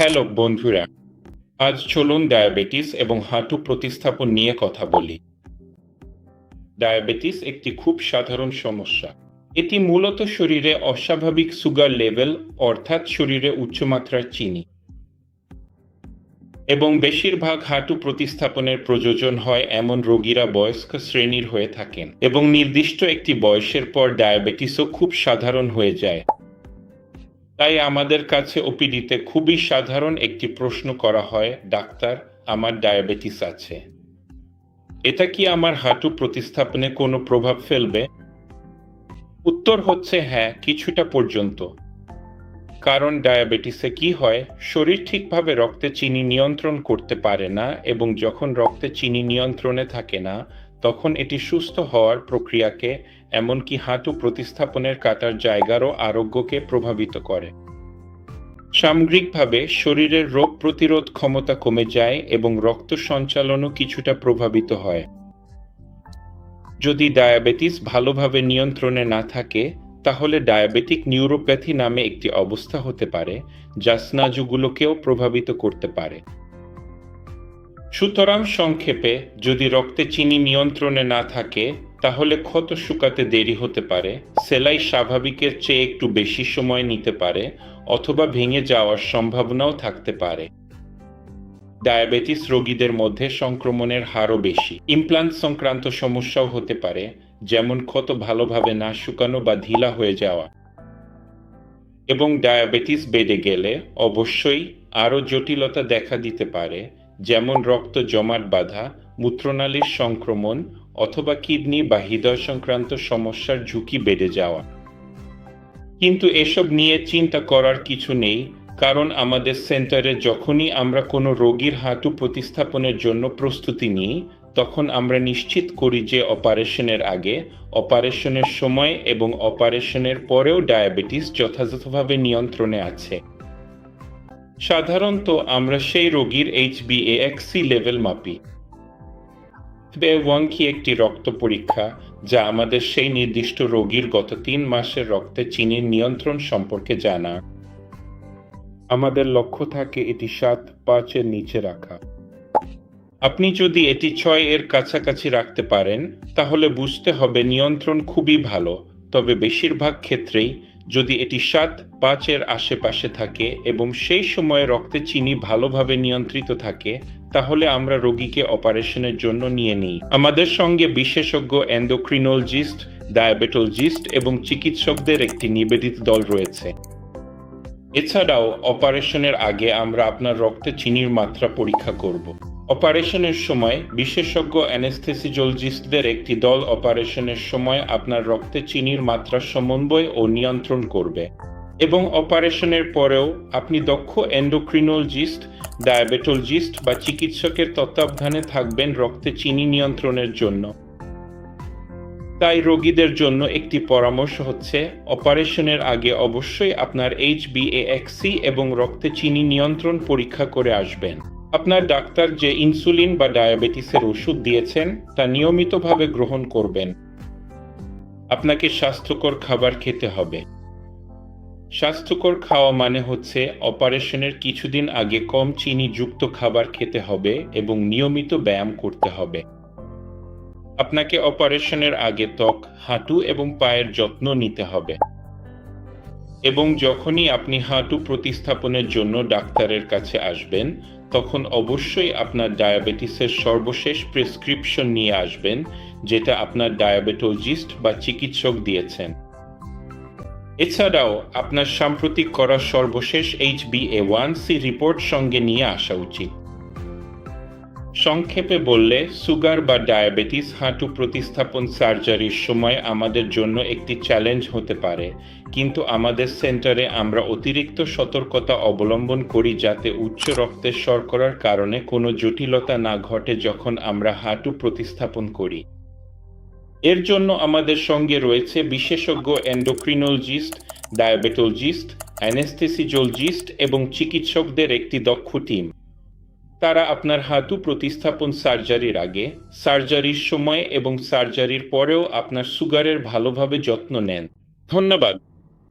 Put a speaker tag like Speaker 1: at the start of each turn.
Speaker 1: Hello বন্ধুরা, আজ চলুন ডায়াবেটিস এবং হাঁটু প্রতিস্থাপন নিয়ে কথা বলি। ডায়াবেটিস একটি খুব সাধারণ সমস্যা। এটি মূলত শরীরে অস্বাভাবিক সুগার লেভেল, অর্থাৎ শরীরে উচ্চমাত্রার চিনি, এবং বেশিরভাগ হাঁটু প্রতিস্থাপনের প্রয়োজন হয় এমন রোগীরা বয়স্ক শ্রেণীর হয়ে থাকেন, এবং নির্দিষ্ট একটি বয়সের পর ডায়াবেটিসও খুব সাধারণ হয়ে যায়। তাই আমাদের কাছে ওপিডিতে খুবই সাধারণ একটি প্রশ্ন করা হয়, ডাক্তার, আমার ডায়াবেটিস আছে, এটা কি আমার হাঁটু প্রতিস্থাপনে কোনো প্রভাব ফেলবে? উত্তর হচ্ছে হ্যাঁ, কিছুটা পর্যন্ত। কারণ ডায়াবেটিসে কি হয়, শরীর ঠিকভাবে রক্তে চিনি নিয়ন্ত্রণ করতে পারে না, এবং যখন রক্তে চিনি নিয়ন্ত্রণে থাকে না, তখন এটি সুস্থ হওয়ার প্রক্রিয়াকে, এমনকি হাঁটু প্রতিস্থাপনের কাটার জায়গারও আরোগ্যকে প্রভাবিত করে। সামগ্রিকভাবে শরীরের রোগ প্রতিরোধ ক্ষমতা কমে যায় এবং রক্ত সঞ্চালনও কিছুটা প্রভাবিত হয়। যদি ডায়াবেটিস ভালোভাবে নিয়ন্ত্রণে না থাকে, তাহলে ডায়াবেটিক নিউরোপ্যাথি নামে একটি অবস্থা হতে পারে, যা স্নায়ুগুলোকেও প্রভাবিত করতে পারে। সুতরাং সংক্ষেপে, যদি রক্তে চিনি নিয়ন্ত্রণে না থাকে, তাহলে ক্ষত শুকাতে দেরি হতে পারে, সেলাই স্বাভাবিকের চেয়ে একটু বেশি সময় নিতে পারে, অথবা ভেঙে যাওয়ার সম্ভাবনাও থাকতে পারে। ডায়াবেটিস রোগীদের মধ্যে সংক্রমণের হারও বেশি। ইমপ্লান্ট সংক্রান্ত সমস্যাও হতে পারে, যেমন ক্ষত ভালোভাবে না শুকানো বা ঢিলা হয়ে যাওয়া। এবং ডায়াবেটিস বেড়ে গেলে অবশ্যই আরও জটিলতা দেখা দিতে পারে, যেমন রক্ত জমাট বাঁধা, মূত্রনালীর সংক্রমণ, অথবা কিডনি বা হৃদয় সংক্রান্ত সমস্যার ঝুঁকি বেড়ে যাওয়া। কিন্তু এসব নিয়ে চিন্তা করার কিছু নেই, কারণ আমাদের সেন্টারে যখনই আমরা কোনো রোগীর হাঁটু প্রতিস্থাপনের জন্য প্রস্তুতি নিই, তখন আমরা নিশ্চিত করি যে অপারেশনের আগে, অপারেশনের সময় এবং অপারেশনের পরেও ডায়াবেটিস যথাযথভাবে নিয়ন্ত্রণে আছে। সাধারণত আমরা সেই রোগীর HbA1c লেভেল মাপি। HbA1c একটি রক্ত পরীক্ষা, যা আমাদের সেই নির্দিষ্ট রোগীর গত 3 মাসের রক্তে চিনির নিয়ন্ত্রণ সম্পর্কে জানা। আমাদের লক্ষ্য থাকে এটি 7.5 এর নিচে রাখা। আপনি যদি এটি 6 এর কাছাকাছি রাখতে পারেন, তাহলে বুঝতে হবে নিয়ন্ত্রণ খুবই ভালো। তবে বেশিরভাগ ক্ষেত্রেই যদি এটি 7.5 এর আশেপাশে থাকে এবং সেই সময়ে রক্তে চিনি ভালোভাবে নিয়ন্ত্রিত থাকে, তাহলে আমরা রোগীকে অপারেশনের জন্য নিয়ে নিই। আমাদের সঙ্গে বিশেষজ্ঞ এন্ডোক্রিনোলজিস্ট, ডায়াবেটোলজিস্ট এবং চিকিৎসকদের একটি নিবেদিত দল রয়েছে। এছাড়াও অপারেশনের আগে আমরা আপনার রক্তে চিনির মাত্রা পরীক্ষা করব। অপারেশনের সময় বিশেষজ্ঞ অ্যানেস্থেসিওলজিস্টদের একটি দল অপারেশনের সময় আপনার রক্তে চিনির মাত্রা সমন্বয় ও নিয়ন্ত্রণ করবে, এবং অপারেশনের পরেও আপনি দক্ষ এন্ডোক্রিনোলজিস্ট, ডায়াবেটোলজিস্ট বা চিকিৎসকের তত্ত্বাবধানে থাকবেন রক্তে চিনি নিয়ন্ত্রণের জন্য। তাই রোগীদের জন্য একটি পরামর্শ হচ্ছে, অপারেশনের আগে অবশ্যই আপনার HbA1c এবং রক্তে চিনি নিয়ন্ত্রণ পরীক্ষা করে আসবেন। আপনার ডাক্তার যে ইনসুলিন বা ডায়াবেটিসের ওষুধ দিয়েছেন, তা নিয়মিতভাবে গ্রহণ করবেন। আপনাকে স্বাস্থ্যকর খাবার খেতে হবে। স্বাস্থ্যকর খাওয়া মানে হচ্ছে অপারেশনের কিছুদিন আগে কম চিনি যুক্ত খাবার খেতে হবে এবং নিয়মিত ব্যায়াম করতে হবে। আপনাকে অপারেশনের আগে ত্বক, হাঁটু এবং পায়ের যত্ন নিতে হবে। এবং যখনই আপনি হাঁটু প্রতিস্থাপনের জন্য ডাক্তারের কাছে আসবেন, তখন অবশ্যই আপনার ডায়াবেটিসের সর্বশেষ প্রেসক্রিপশন নিয়ে আসবেন, যেটা আপনার ডায়াবেটোলজিস্ট বা চিকিৎসক দিয়েছেন। এছাড়াও আপনার সাম্প্রতিক করা সর্বশেষ HbA1c রিপোর্ট সঙ্গে নিয়ে আসা উচিত। সংক্ষেপে বললে, সুগার বা ডায়াবেটিস হাঁটু প্রতিস্থাপন সার্জারির সময় আমাদের জন্য একটি চ্যালেঞ্জ হতে পারে, কিন্তু আমাদের সেন্টারে আমরা অতিরিক্ত সতর্কতা অবলম্বন করি যাতে উচ্চ রক্তের শর্করার কারণে কোনো জটিলতা না ঘটে যখন আমরা হাঁটু প্রতিস্থাপন করি। এর জন্য আমাদের সঙ্গে রয়েছে বিশেষজ্ঞ এন্ডোক্রিনোলজিস্ট, ডায়াবেটোলজিস্ট, অ্যানেস্থেসিওলজিস্ট এবং চিকিৎসকদের একটি দক্ষ টিম। তারা আপনার হাঁটু প্রতিস্থাপন সার্জারির আগে, সার্জারির সময় এবং সার্জারির পরেও আপনার সুগারের ভালোভাবে যত্ন নেন। ধন্যবাদ।